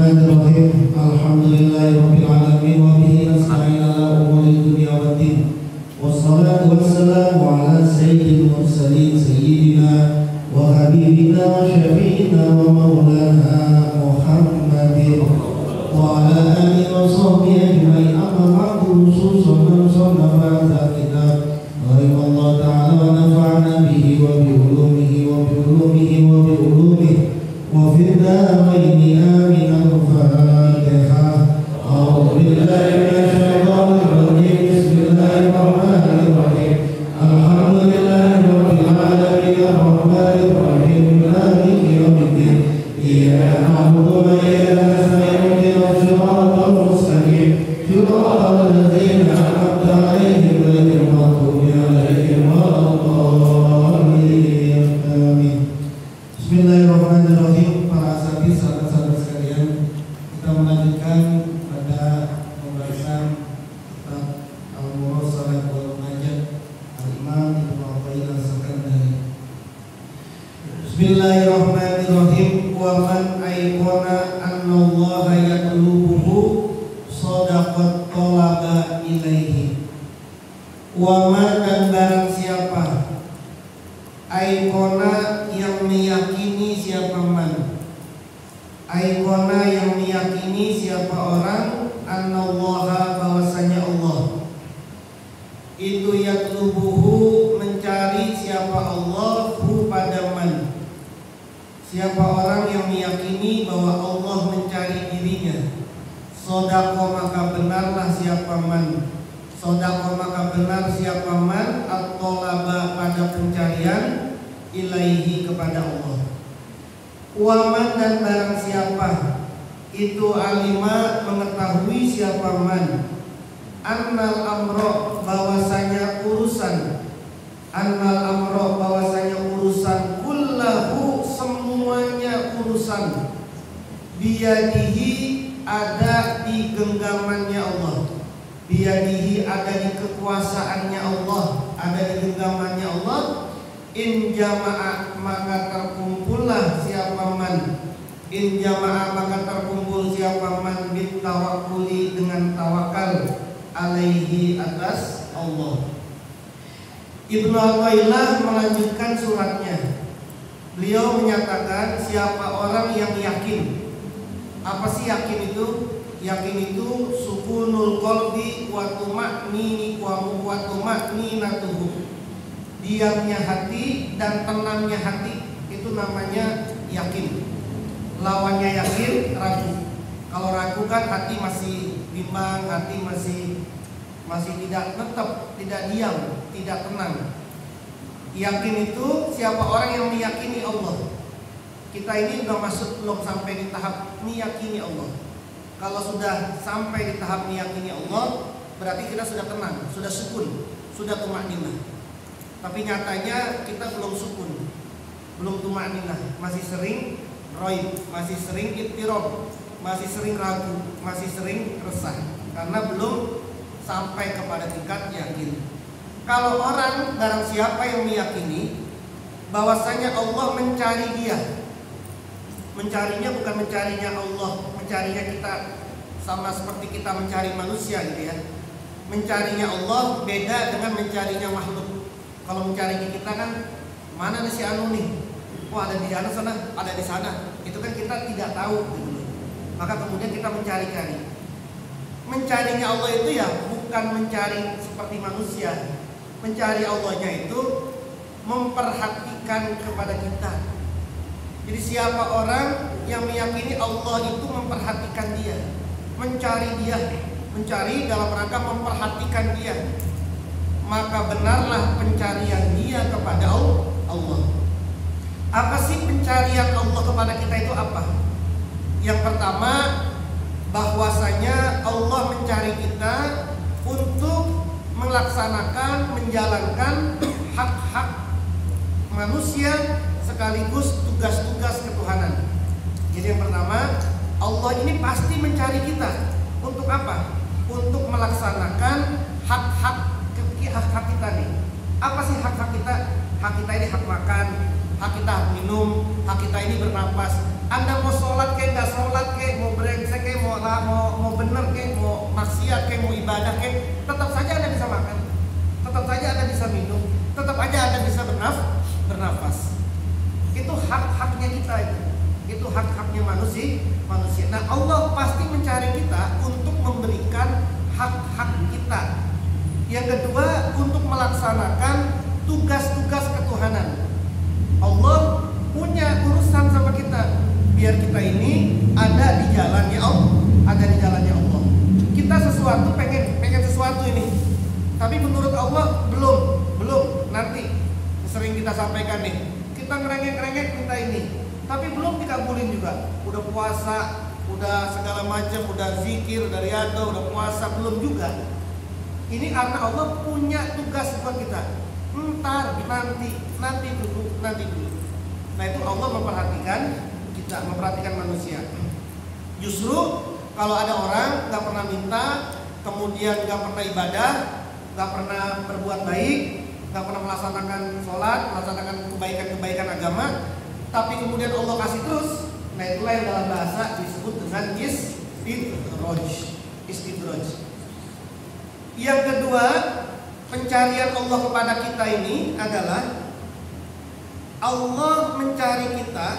Bismillahirrahmanirrahim. Alhamdulillahirabbil alamin wa bihi nasta'in ala umuri dunya waddin. Wassalatu wassalamu ala sayyidil mursalin sayyidina wa habibina wa syafi'ina wa maulana Muhammadin wa ala alihi wa sahbihi ajma'in. Amma ba'du, khususan man sannafa hadha kitab. Allah ta'ala wa nafa'na bihi wa bi ulumihi wa bi ulumihi wa bi ulumihi wa fi daraini amin. Al-Fatihah. A'udzu billahi minasy syaithanir rajim. Bismillahirrahmanirrahim. Alhamdulillahirabbil alamin arrahmanir rahim maliki yaumiddin. Iyyaka na'budu wa iyyaka nasta'in ihdinas siratal mustaqim siratal ladzina an'amta 'alaihim ghairil maghdubi 'alaihim waladdallin. Amin. Bismillahirrahmanirrahim. Para asatidz, sahabat-sahabat sekalian, kita melanjutkan pada pembahasan kitab Al-Mursalat wal Munajat Al-Imam Ibnu Athaillah As-Sakandari. Bismillahirrahmanirrahim. Wa man ayqana anna Allah yatlubuhu shadaqat talaba ilaihi. Wa man, dan barang siapa, ayqana yang meyakini, siapa man, ayqana yang meyakini siapa orang, annallaha, bahwasanya Allah itu yatlubuhu, mencari siapa Allah, hu pada man. Siapa orang yang meyakini bahwa Allah mencari dirinya, sodako maka benarlah siapa man, sodako maka benar siapa man, at-tolaba pada pencarian, ilaihi kepada Allah. Waman, dan barang siapa itu alima mengetahui siapa man, annal amro, bahwasanya urusan, annal amro, bahwasanya urusan, kullahu, semuanya urusan, biyadihi, ada di genggamannya Allah, biyadihi, ada di kekuasaannya Allah, ada di genggamannya Allah. In jama'a, maka terkumpullah siapa man, in jama'a, maka terkumpul siapa man, bitawakuli, dengan tawakal, alaihi, atas Allah. Ibnu Athaillah melanjutkan suratnya. Beliau menyatakan siapa orang yang yakin. Apa sih yakin itu? Yakin itu sukunul qalbi wa tuma'ninatuhu, diamnya hati dan tenangnya hati, itu namanya yakin. Lawannya yakin ragu. Kalau ragu kan hati masih bimbang, hati masih tidak tetap, tidak diam, tidak tenang. Yakin itu siapa orang yang meyakini Allah. Kita ini sudah masuk, belum sampai di tahap meyakini Allah. Kalau sudah sampai di tahap meyakini Allah, berarti kita sudah tenang, sudah sukun, sudah tumakninah. Tapi nyatanya kita belum sukun, belum tumakninah, masih sering roib, masih sering ittirab, masih sering ragu, masih sering resah, karena belum sampai kepada tingkat yakin. Kalau orang, barang siapa yang meyakini bahwasanya Allah mencari dia, mencarinya bukan mencarinya Allah, mencarinya kita sama seperti kita mencari manusia gitu ya. Mencarinya Allah beda dengan mencarinya makhluk. Kalau mencari kita kan, mana nih si anu nih? Oh, ada di sana, ada di sana. Itu kan kita tidak tahu gitu. Maka kemudian kita mencari-cari. Mencarinya Allah itu ya bukan mencari seperti manusia. Mencari Allahnya itu memperhatikan kepada kita. Jadi siapa orang yang meyakini Allah itu memperhatikan dia, mencari dia, mencari dalam rangka memperhatikan dia, maka benarlah pencarian dia kepada Allah. Apa sih pencarian Allah kepada kita itu apa? Yang pertama, bahwasanya Allah mencari kita untuk melaksanakan, menjalankan hak-hak manusia sekaligus tugas-tugas ketuhanan. Jadi yang pertama, Allah ini pasti mencari kita untuk apa? Untuk melaksanakan hak-hak kita nih. Apa sih hak-hak kita? Hak kita ini hak makan, hak kita minum, hak kita ini bernapas, Anda mau sholat kayak nggak sholat kayak, mau brengsek kayak, mau bener kayak, mau maksiat kayak, mau ibadah kayak, tetap saja Anda bisa makan, tetap saja Anda bisa minum, tetap aja Anda bisa bernafas. Itu hak-haknya kita itu hak-haknya manusia. Nah, Allah pasti mencari kita untuk memberikan hak-hak kita. Yang kedua, untuk melaksanakan tugas-tugas ketuhanan. Allah punya urusan sama kita, biar kita ini ada di jalannya Allah. Kita pengen sesuatu ini, tapi menurut Allah belum. Nanti sering kita sampaikan nih, kita ngerengek minta ini, tapi belum dikabulin juga. Udah puasa, udah segala macam, udah zikir, udah riyadhah, udah puasa, belum juga. Ini karena Allah punya tugas buat kita. Ntar, nanti dulu. Nah, itu Allah memperhatikan kita, memperhatikan manusia. Justru kalau ada orang nggak pernah minta, kemudian nggak pernah ibadah, nggak pernah berbuat baik, nggak pernah melaksanakan sholat, melaksanakan kebaikan agama, tapi kemudian Allah kasih terus. Nah, itulah yang dalam bahasa disebut dengan istidraj. Yang kedua, pencarian Allah kepada kita ini adalah Allah mencari kita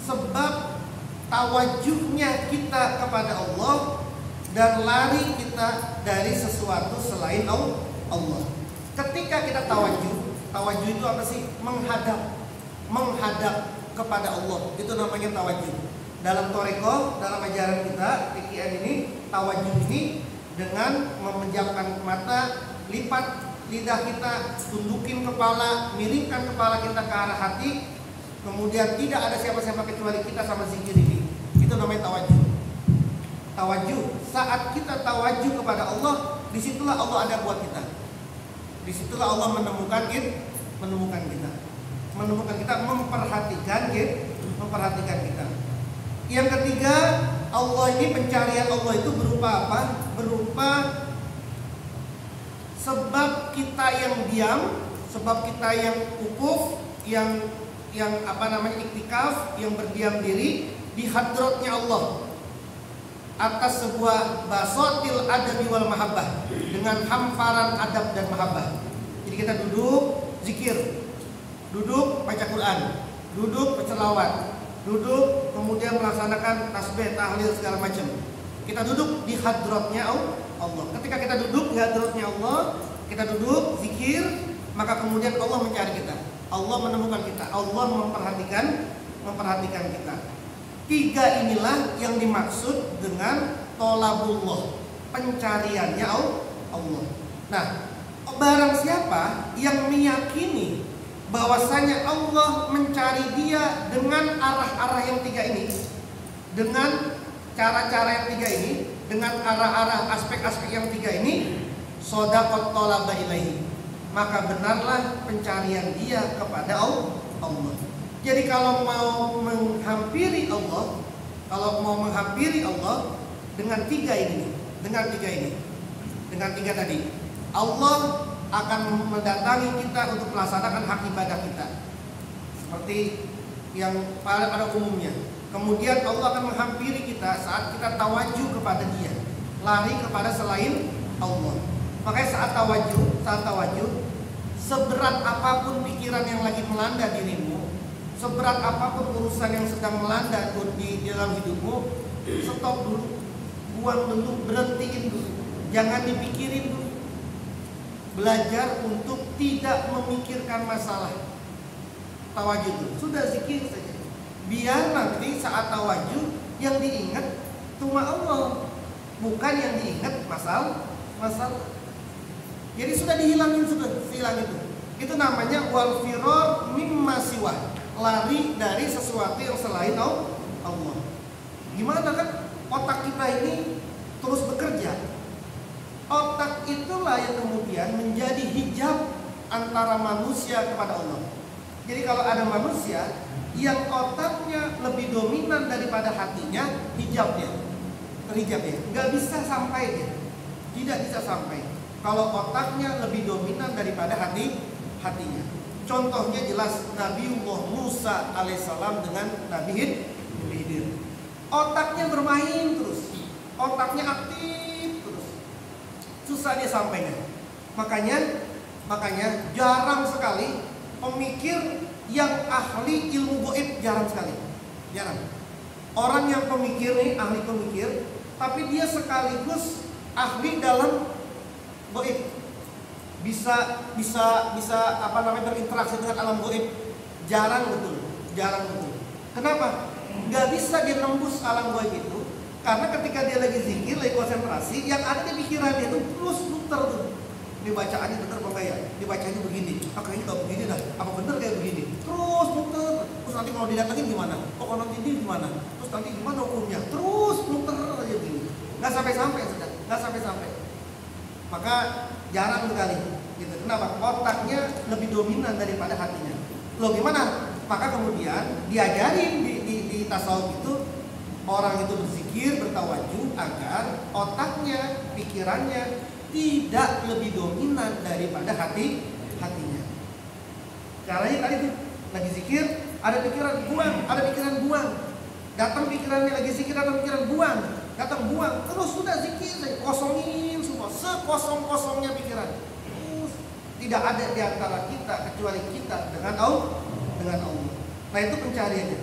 sebab tawajuhnya kita kepada Allah dan lari kita dari sesuatu selain Allah. Ketika kita tawajuh itu apa sih? Menghadap kepada Allah, itu namanya tawajuh. Dalam Thariqah, dalam ajaran kita TKN ini, tawajuh ini dengan memejamkan mata, lipat lidah kita, tundukin kepala, miringkan kepala kita ke arah hati, kemudian tidak ada siapa-siapa kecuali kita sama zikir ini. Itu namanya tawajuh. Saat kita tawajuh kepada Allah, disitulah Allah ada buat kita. Disitulah Allah menemukan kita, memperhatikan kita. Yang ketiga, Allah ini, pencarian Allah itu berupa apa? Berupa sebab kita yang diam, sebab kita yang wukuf, yang iktikaf, yang berdiam diri di hadratnya Allah atas sebuah basatil adabi wal mahabbah, dengan hamparan adab dan mahabbah. Jadi kita duduk zikir, duduk baca Quran, duduk berselawat, duduk kemudian melaksanakan tasbih, tahlil segala macam. Kita duduk di hadratnya Allah. Ketika kita duduk di hadratnya Allah, kita duduk zikir, maka kemudian Allah mencari kita, Allah menemukan kita, Allah memperhatikan kita. Tiga inilah yang dimaksud dengan tolabullah, pencariannya Allah. Nah, barang siapa yang meyakini bahwasanya Allah mencari dia dengan arah-arah yang tiga ini, dengan cara-cara yang tiga ini, dengan arah-arah aspek-aspek yang tiga ini, shadaqat talaba ilaihi, maka benarlah pencarian dia kepada Allah. Jadi kalau mau menghampiri Allah, dengan tiga tadi, Allah akan mendatangi kita untuk melaksanakan hak ibadah kita, seperti yang pada umumnya. Kemudian Allah akan menghampiri kita saat kita tawajuh kepada Dia, lari kepada selain Allah. Makanya saat tawajuh, seberat apapun pikiran yang lagi melanda dirimu, seberat apapun urusan yang sedang melanda di dalam hidupmu, stop dulu, buang dulu, berhentiin dulu, jangan dipikirin dulu. Belajar untuk tidak memikirkan masalah. Tawajuh itu sudah zikir saja. Biar nanti saat tawajuh yang diingat cuma Allah, bukan yang diingat masalah. Jadi sudah dihilangin, hilang itu. Itu namanya wal firar mimma siwa, lari dari sesuatu yang selain Allah. Gimana kan otak kita ini terus bekerja. Otak itulah yang kemudian menjadi hijab antara manusia kepada Allah. Jadi kalau ada manusia yang otaknya lebih dominan daripada hatinya, terhijab ya, nggak bisa sampai dia, tidak bisa sampai. Kalau otaknya lebih dominan daripada hatinya. Contohnya jelas Nabiullah Musa alaihissalam dengan Nabi Otaknya bermain terus, otaknya aktif terus, susah dia sampainya. Makanya jarang sekali pemikir yang ahli ilmu goib, jarang sekali, jarang. Orang yang pemikir nih, ahli pemikir, tapi dia sekaligus ahli dalam goib, bisa berinteraksi dengan alam goib, jarang betul. Kenapa? Nggak bisa dia nembus alam goib itu, karena ketika dia lagi zikir, lagi konsentrasi, yang ada di pikiran dia itu terus muter tuh. Ini bacaannya bener apa enggak ya? Ini bacaannya begini, kayaknya nggak begini dah. Apa bener kayak begini? Terus muter. Terus nanti kalau didatengin gimana? Kalau nanti ini gimana? Terus nanti gimana hukumnya? Terus muter aja gini. Nggak sampai-sampai sudah, nggak sampai-sampai. Maka jarang sekali. Gitu. Kenapa? Otaknya lebih dominan daripada hatinya. Loh gimana? Maka kemudian diajarin di tasawuf itu, orang itu berzikir, bertawajuh agar otaknya, pikirannya tidak lebih dominan daripada hatinya. Caranya tadi tuh, lagi zikir, ada pikiran buang. Datang pikirannya lagi zikir, ada pikiran datang buang. Terus sudah zikir, kosongin semua, sekosong-kosongnya pikiran. Terus tidak ada di antara kita kecuali kita dengan Allah. Nah itu pencariannya.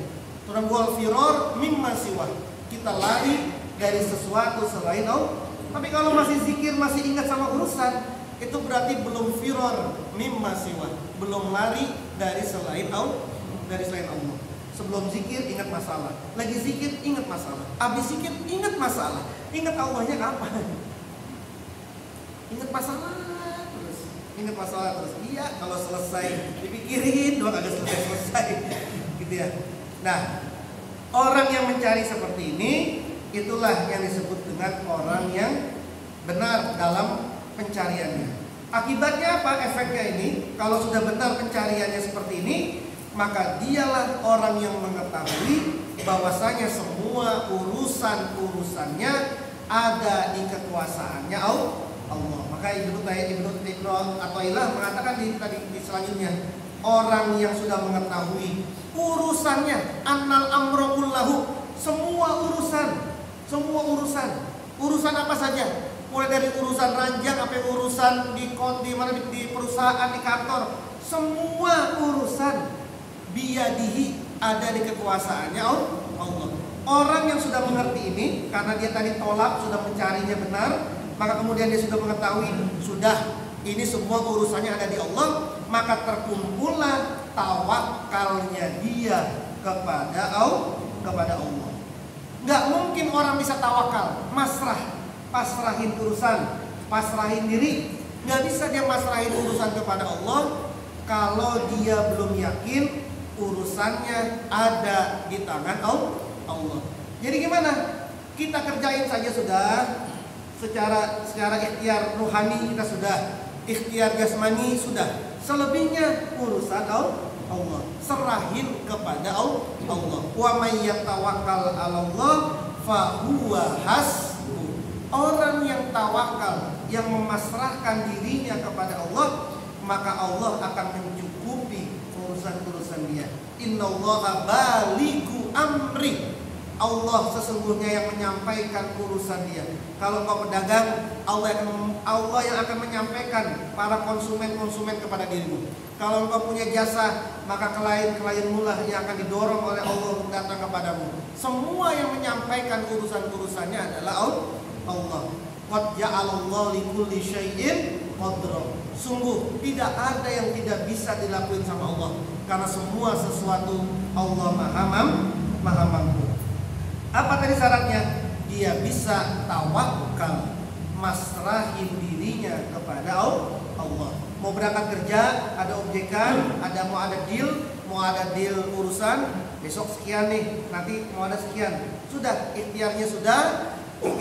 Turun wal firor mimma siwa. Kita lari dari sesuatu selain Allah. Tapi kalau masih zikir, masih ingat sama urusan, itu berarti belum firor mimma siwa, belum lari dari selain Allah. Sebelum zikir ingat masalah, lagi zikir ingat masalah, habis zikir ingat masalah, ingat Allahnya kapan? Ingat masalah terus. Iya, kalau selesai dipikirin doang, agak selesai gitu ya. Nah, orang yang mencari seperti ini, itulah yang disebut dengan orang yang benar dalam pencariannya. Akibatnya apa? Efeknya ini, kalau sudah benar pencariannya seperti ini, maka dialah orang yang mengetahui bahwasanya semua urusannya ada di kekuasaannya Allah. Maka Ibnu Athaillah mengatakan di selanjutnya, orang yang sudah mengetahui urusannya, annal amru kullahu, semua urusan apa saja, mulai dari urusan ranjang sampai urusan di perusahaan, di kantor, semua urusan biyadihi, ada di kekuasaannya Allah. Orang yang sudah mengerti ini, karena dia tadi tolak, sudah mencarinya benar, maka kemudian dia sudah mengetahui, sudah ini semua urusannya ada di Allah, maka terkumpullah tawakalnya dia kepada Allah. Nggak mungkin orang bisa tawakal, pasrahin urusan, pasrahin diri. Nggak bisa dia pasrahin urusan kepada Allah kalau dia belum yakin urusannya ada di tangan Allah. Jadi gimana? Kita kerjain saja sudah, secara ikhtiar rohani kita sudah, ikhtiar jasmani sudah, selebihnya urusan Allah, serahin kepada Allah. Wa may yatawakkal 'alallah fa huwa hasbuh. Orang yang tawakal, yang memasrahkan dirinya kepada Allah, maka Allah akan mencukupi urusan-urusan dia. Innallaha balighu amri. Allah sesungguhnya yang menyampaikan urusan dia. Kalau kau pedagang, Allah yang akan menyampaikan para konsumen kepada dirimu. Kalau engkau punya jasa, maka klien-klienmu lah yang akan didorong oleh Allah untuk datang kepadamu. Semua yang menyampaikan urusannya adalah Allah. Qad ja'alallahu likulli syai'in qadra. Sungguh tidak ada yang tidak bisa dilakuin sama Allah, karena semua sesuatu Allah maha mampu. Apa tadi syaratnya? Dia bisa tawakal, masrahin dirinya kepada Allah. Mau berangkat kerja, ada objekan, mau ada deal urusan, besok sekian nih, nanti mau ada sekian. Sudah, ikhtiarnya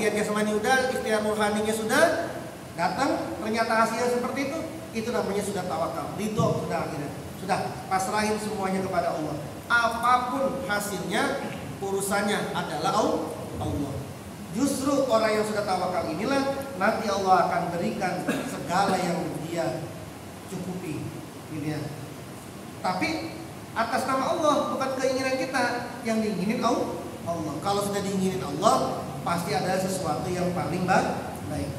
jasmani udah, ikhtiar rohaninya sudah, datang, ternyata hasilnya seperti itu namanya sudah tawakal, ridho sudah akhirnya. Sudah, pasrahin semuanya kepada Allah. Apapun hasilnya, urusannya adalah Allah. Justru orang yang sudah tawakal inilah nanti Allah akan berikan segala yang dia cukupi, gitu ya. Tapi atas nama Allah, bukan keinginan kita. Yang diinginin Allah. Kalau sudah diinginin Allah, pasti ada sesuatu yang paling baik.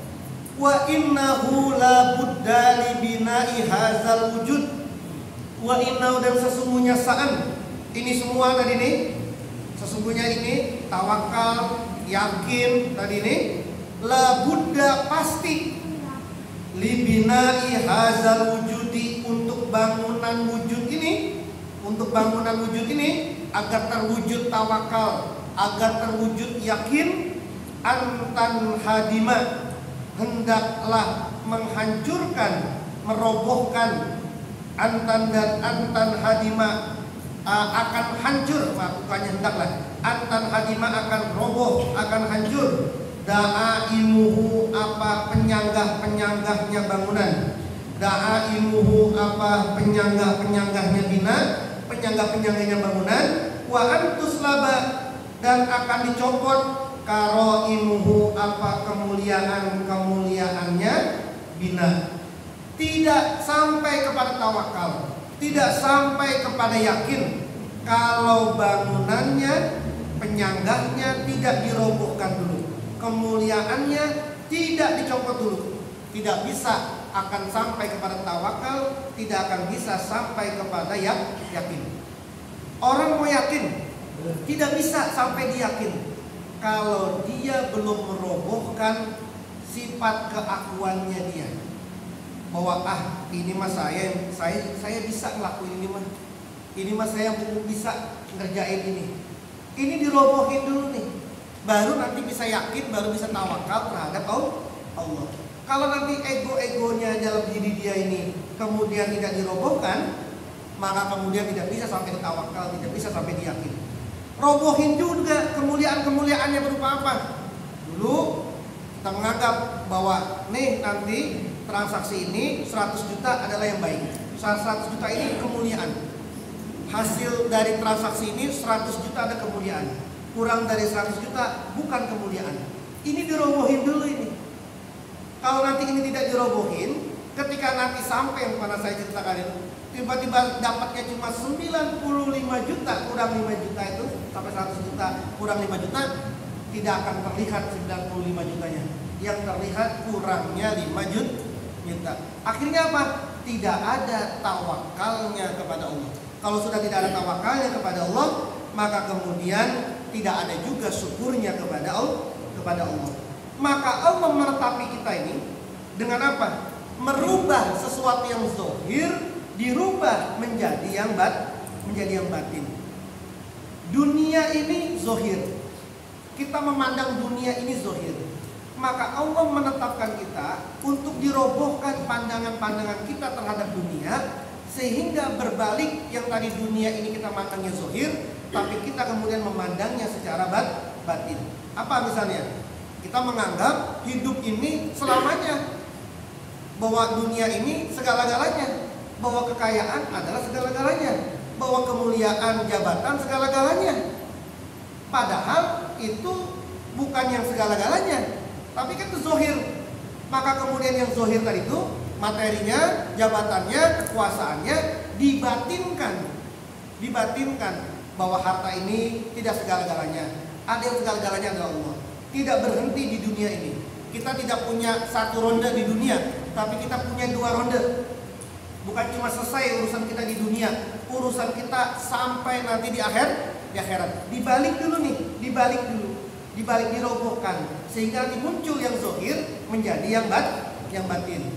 Wa innahu la budda li bina'i hadzal wujud. Wa innahu, dan sesungguhnya sa'an. Ini semua tadi nih. Sesungguhnya ini tawakal, yakin tadi nih. La budda, pasti. Li bina'i hadzal wujudi, untuk bangunan wujud ini. Untuk bangunan wujud ini agar terwujud tawakal, agar terwujud yakin, antan hadima, hendaklah menghancurkan, merobohkan, antan dan antan hadima, akan hancur, bukannya hendaklah, antan hadima akan roboh, akan hancur, da'aimuhu, apa penyanggah-penyanggahnya bangunan, da'aimuhu, apa penyanggah-penyanggahnya bina, penyanggah-penyanggahnya bangunan, wa antuslaba, dan akan dicopot, karoimuhu, apa kemuliaan-kemuliaannya bina. Tidak sampai kepada tawakal, tidak sampai kepada yakin, kalau bangunannya, penyanggahnya tidak dirobohkan dulu, kemuliaannya tidak dicopot dulu. Tidak bisa akan sampai kepada tawakal, tidak akan bisa sampai kepada yakin. Orang mau yakin, tidak bisa sampai diyakin kalau dia belum merobohkan sifat keakuannya dia. Bahwa ini mah saya bisa ngelakuin ini mah. Ini mah saya bisa ngerjain ini. Ini dirobohin dulu nih. Baru nanti bisa yakin, baru bisa tawakal terhadap Allah. Kalau nanti ego-egonya dalam diri dia ini kemudian tidak dirobohkan, maka kemudian tidak bisa sampai tawakal, tidak bisa sampai diyakin. Robohin juga kemuliaan-kemuliaannya berupa apa? Dulu kita menganggap bahwa nih nanti transaksi ini 100 juta adalah yang baik. 100 juta ini kemuliaan. Hasil dari transaksi ini 100 juta ada kemuliaan. Kurang dari 100 juta bukan kemuliaan. Ini dirobohin dulu ini. Kalau nanti ini tidak dirobohin, ketika nanti sampai yang pernah saya ceritakan itu, tiba-tiba dapatnya cuma 95 juta, kurang 5 juta itu, sampai 100 juta, kurang 5 juta, tidak akan terlihat 95 jutanya. Yang terlihat kurangnya 5 juta. Akhirnya apa? Tidak ada tawakalnya kepada Allah. Kalau sudah tidak ada tawakalnya kepada Allah, maka kemudian tidak ada juga syukurnya kepada Allah. Maka Allah menetapi kita ini dengan apa? Merubah sesuatu yang zahir dirubah menjadi yang batin. Dunia ini zahir. Kita memandang dunia ini zahir. Maka Allah menetapkan kita untuk dirobohkan pandangan-pandangan kita terhadap dunia, sehingga berbalik, yang tadi dunia ini kita mandangnya zahir, tapi kita kemudian memandangnya secara batin. Apa misalnya? Kita menganggap hidup ini selamanya, bahwa dunia ini segala-galanya, bahwa kekayaan adalah segala-galanya, bahwa kemuliaan jabatan segala-galanya. Padahal itu bukan yang segala-galanya, tapi kan itu zahir. Maka kemudian yang zahir tadi itu materinya, jabatannya, kekuasaannya dibatinkan bahwa harta ini tidak segala-galanya. Ada yang segala-galanya adalah Allah. Tidak berhenti di dunia ini. Kita tidak punya satu ronde di dunia, tapi kita punya 2 ronde. Bukan cuma selesai urusan kita di dunia, urusan kita sampai nanti di akhirat. Dibalik dulu nih, dibalik dirobohkan, sehingga nanti muncul yang zahir menjadi yang batin.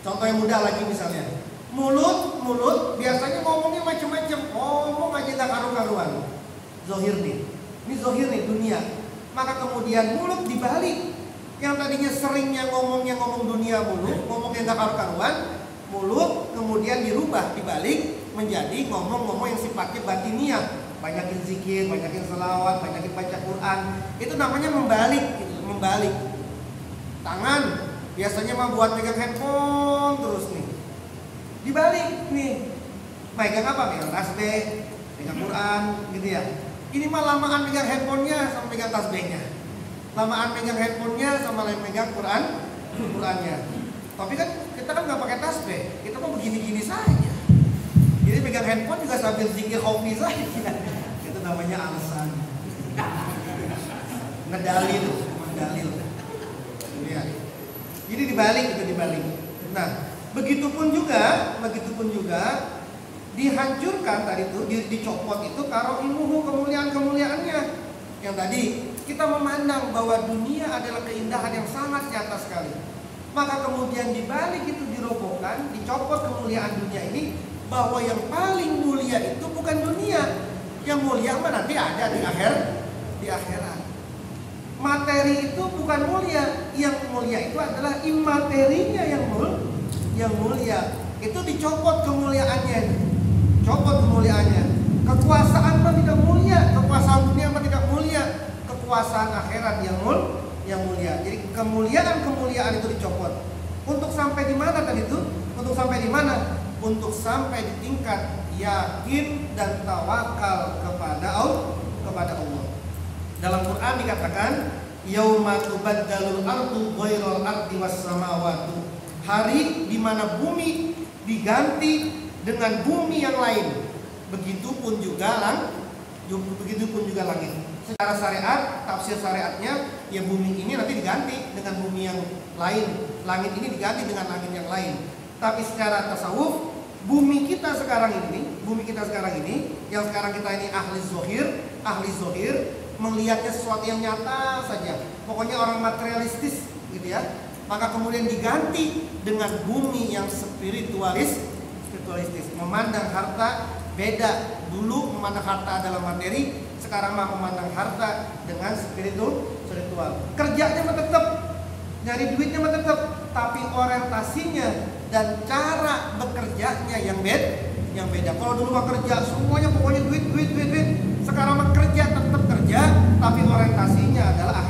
Contoh yang mudah lagi misalnya, mulut biasanya ngomongnya macam-macam, ngomong aja gak karu-karuan. Zahir nih, ini zahir nih dunia. Maka kemudian mulut dibalik, yang tadinya seringnya ngomong dunia mulu, ngomong yang gak karu-karuan, mulut kemudian dirubah, dibalik menjadi ngomong yang sifatnya batiniah. Banyakin zikir, banyakin selawat, banyakin baca Quran. Itu namanya membalik. Tangan biasanya mah buat pegang handphone terus nih. Dibalik nih. Pegang apa? Pegang tasbih, pegang Quran gitu ya. Ini mah lamaan pegang handphonenya sama pegang tasbihnya. Lamaan pegang handphonenya sama lain pegang Qurannya. Tapi kan kita kan nggak pakai tasbih, kita mah begini-gini saja. Jadi pegang handphone juga sambil zikir hobi saja. Itu namanya alasan. ngedalil, mendalil. Ya. Jadi dibalik itu dibalik. Nah, begitupun juga dihancurkan tadi itu, dicopot itu karo ilmu kemuliaan-kemuliaannya. Yang tadi kita memandang bahwa dunia adalah keindahan yang sangat nyata sekali. Maka kemudian dibalik itu dirobohkan, dicopot kemuliaan dunia ini, bahwa yang paling mulia itu bukan dunia. Yang mulia mah nanti ada di akhirat. Materi itu bukan mulia, yang mulia itu adalah imaterinya yang mulia. Itu dicopot kemuliaannya. Kekuasaan mah tidak mulia, kekuasaan dunia mah tidak mulia, kekuasaan akhirat yang mulia. Jadi kemuliaan itu dicopot. Untuk sampai di mana tadi itu? Untuk sampai di mana? Untuk sampai di tingkat yakin dan tawakal kepada Allah. Dalam Quran dikatakan, yauma tubaddalul ardu ghairal ardi was samawati. Hari di mana bumi diganti dengan bumi yang lain. Begitupun juga langit. Secara syariat, tafsir syariatnya, ya bumi ini nanti diganti dengan bumi yang lain. Langit ini diganti dengan langit yang lain. Tapi secara tasawuf, bumi kita sekarang ini, yang sekarang kita ini ahli zohir, melihatnya sesuatu yang nyata saja. Pokoknya orang materialistis gitu ya. Maka kemudian diganti dengan bumi yang spiritualistis. Memandang harta beda. Dulu memandang harta adalah materi, sekarang mah memandang harta dengan spiritual. Kerjanya mah tetap, nyari duitnya mah tetap, tapi orientasinya dan cara bekerjanya yang beda. Kalau dulu mah kerja semuanya pokoknya duit. Sekarang mah tetap kerja, tapi orientasinya adalah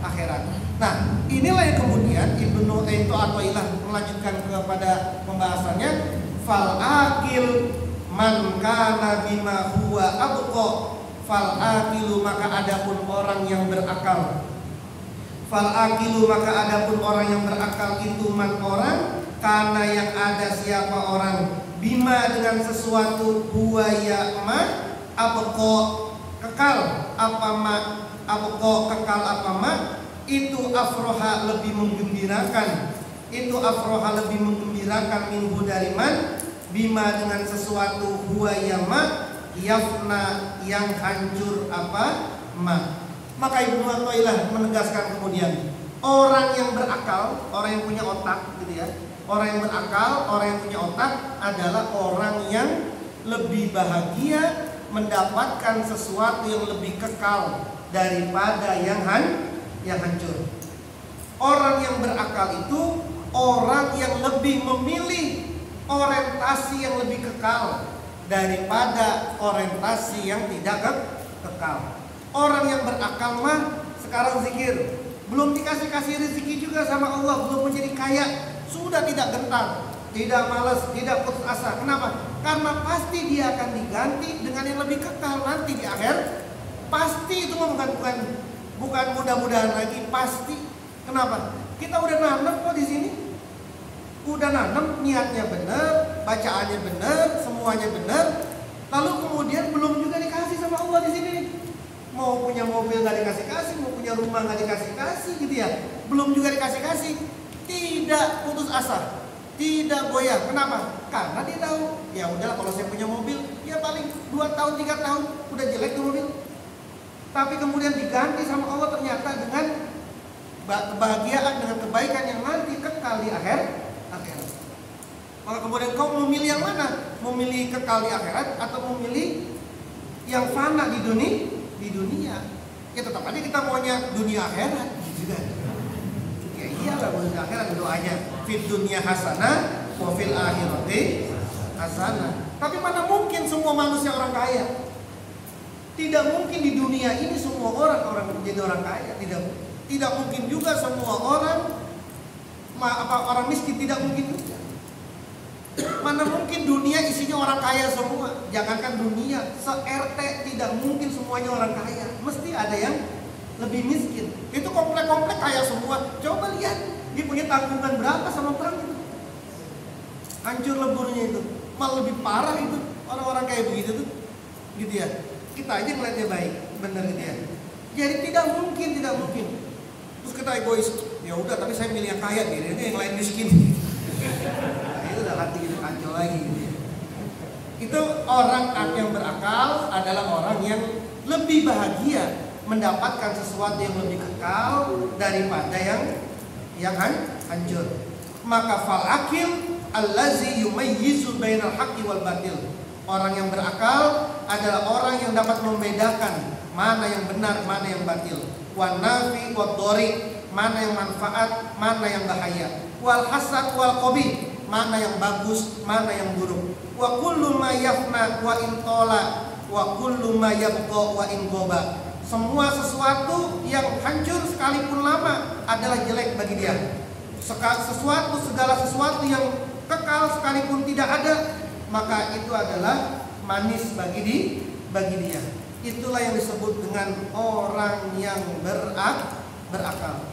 akhirat. Nah, inilah yang kemudian Ibnu Athaillah melanjutkan kepada pembahasannya, fal akil man kana bima huwa abqa, fal akilu maka adapun orang yang berakal. Fal akilu maka adapun orang yang berakal itu man orang karena yang ada siapa orang bima dengan sesuatu huwa ya ma abqa kekal apa ma abqa kekal apa ma itu afroha lebih menggembirakan minhu dari man bima dengan sesuatu huwa ya ma yafna yang hancur apa ma. Maka Ibnu Athaillah menegaskan kemudian, orang yang berakal, orang yang punya otak gitu ya. Orang yang berakal, orang yang punya otak adalah orang yang lebih bahagia mendapatkan sesuatu yang lebih kekal daripada yang hancur. Orang yang berakal itu orang yang lebih memilih orientasi yang lebih kekal daripada orientasi yang tidak kekal. Orang yang berakal mah sekarang zikir, belum dikasih rezeki juga sama Allah, belum menjadi kaya, sudah tidak gentar, tidak malas, tidak putus asa. Kenapa? Karena pasti dia akan diganti dengan yang lebih kekal nanti di akhir. Pasti itu bukan mudah-mudahan lagi, pasti. Kenapa? Kita udah nanam kok di sini. Udah nanam, niatnya benar, bacaannya benar, semuanya benar. Lalu kemudian belum juga dikasih sama Allah di sini. Mau punya mobil nggak dikasih, mau punya rumah nggak dikasih gitu ya. Belum juga dikasih, tidak putus asa, tidak goyah. Kenapa? Karena dia tahu, ya udahlah kalau saya punya mobil, ya paling 2 tahun 3 tahun udah jelek tuh mobil. Tapi kemudian diganti sama Allah ternyata dengan kebahagiaan, dengan kebaikan yang nanti kekal di akhirat. Maka kemudian kau memilih yang mana? Memilih kekal di akhirat atau memilih yang fana di dunia? Ya tetap aja kita maunya dunia akhirat gitu kan. Ya iyalah dunia akhirat doanya fid dunya hasanah wa fil akhirati hasanah. Tapi mana mungkin semua manusia orang kaya? Tidak mungkin di dunia ini semua orang menjadi orang kaya, tidak mungkin juga semua orang miskin, tidak mungkin juga. Mana mungkin dunia isinya orang kaya semua? Jangankan dunia, se-RT tidak mungkin semuanya orang kaya. Mesti ada yang lebih miskin. Itu komplek-komplek kaya semua. Coba lihat, dia punya tanggungan berapa sama perang itu. Hancur leburnya itu. Malah lebih parah itu orang-orang kayak begitu tuh. Gitu ya. Kita aja melihatnya baik, benar gitu ya. Jadi tidak mungkin. Terus kita egois, ya udah tapi saya milih yang kaya, ini yang lain miskin. Nah, itu udah hati kita kacau lagi. Itu orang yang berakal adalah orang yang lebih bahagia mendapatkan sesuatu yang lebih kekal daripada yang hancur. Maka fal akil allazi yumayyizu bainal haqqi wal batil. Orang yang berakal adalah orang yang dapat membedakan mana yang benar, mana yang batil. Wan nafi wad dhari, mana yang manfaat, mana yang bahaya. Wal hasan wal qabih, mana yang bagus, mana yang buruk. Wa kullu ma yafna wa in tola, wa kullu ma yabqa wa in goba. Semua sesuatu yang hancur sekalipun lama adalah jelek bagi dia. Segala sesuatu yang kekal sekalipun tidak ada, maka itu adalah manis bagi dia. Itulah yang disebut dengan orang yang berakal.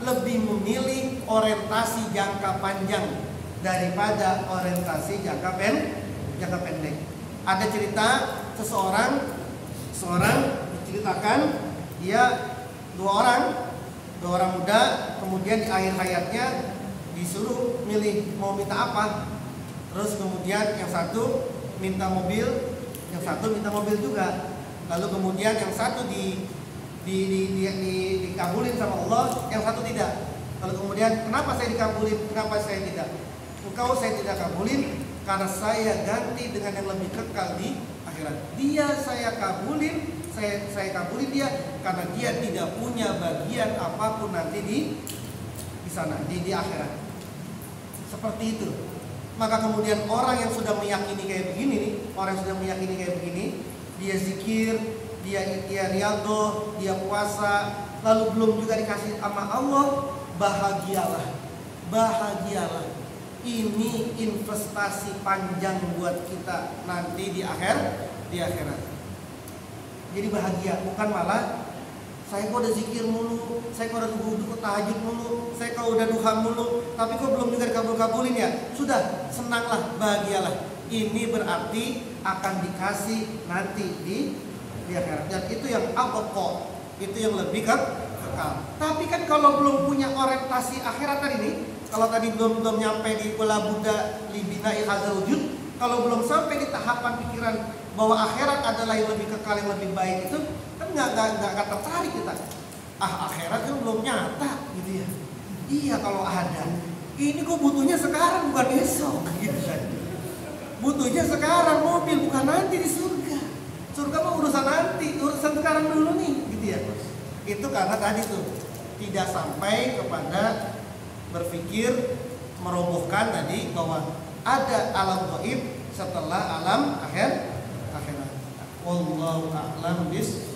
Lebih memilih orientasi jangka panjang daripada orientasi jangka pendek. Ada cerita seorang menceritakan dia dua orang muda, kemudian di akhir hayatnya disuruh milih mau minta apa. Terus kemudian yang satu minta mobil, yang satu minta mobil juga. Lalu kemudian yang satu dikabulin sama Allah, yang satu tidak. Lalu kemudian kenapa saya dikabulin, kenapa saya tidak? Engkau saya tidak kabulin karena saya ganti dengan yang lebih kekal di akhirat. Dia saya kabulin dia karena dia tidak punya bagian apapun nanti di sana di akhirat. Seperti itu. Maka kemudian orang yang sudah meyakini kayak begini dia zikir, dia riyadhah, dia puasa, lalu belum juga dikasih sama Allah, bahagialah. Ini investasi panjang buat kita nanti di akhirat. Jadi bahagia, bukan malah saya kok udah zikir mulu, saya kok udah duduk tahajud mulu, saya kok udah duha mulu, tapi kok belum juga dikabul-kabulin ya. Sudah, senanglah, bahagialah. Ini berarti akan dikasih nanti di akhirat. Dan itu yang abqa, itu yang lebih kekal. Tapi kan kalau belum punya orientasi akhirat tadi ini, kalau tadi belum nyampe di wala Buddha libina ihadzal wujud, kalau belum sampai di tahapan pikiran bahwa akhirat adalah yang lebih kekal, yang lebih baik, itu kan nggak tertarik kita. Akhirat kan belum nyata gitu ya. Iya kalau ada, ini kok butuhnya sekarang bukan besok gitu kan. Butuhnya sekarang mobil, bukan nanti di surga. Surga mah urusan nanti, urusan sekarang dulu nih gitu ya. Itu karena tadi tuh tidak sampai kepada berpikir merobohkan tadi bahwa ada alam gaib setelah alam akhirat. Wallahu a'lam bis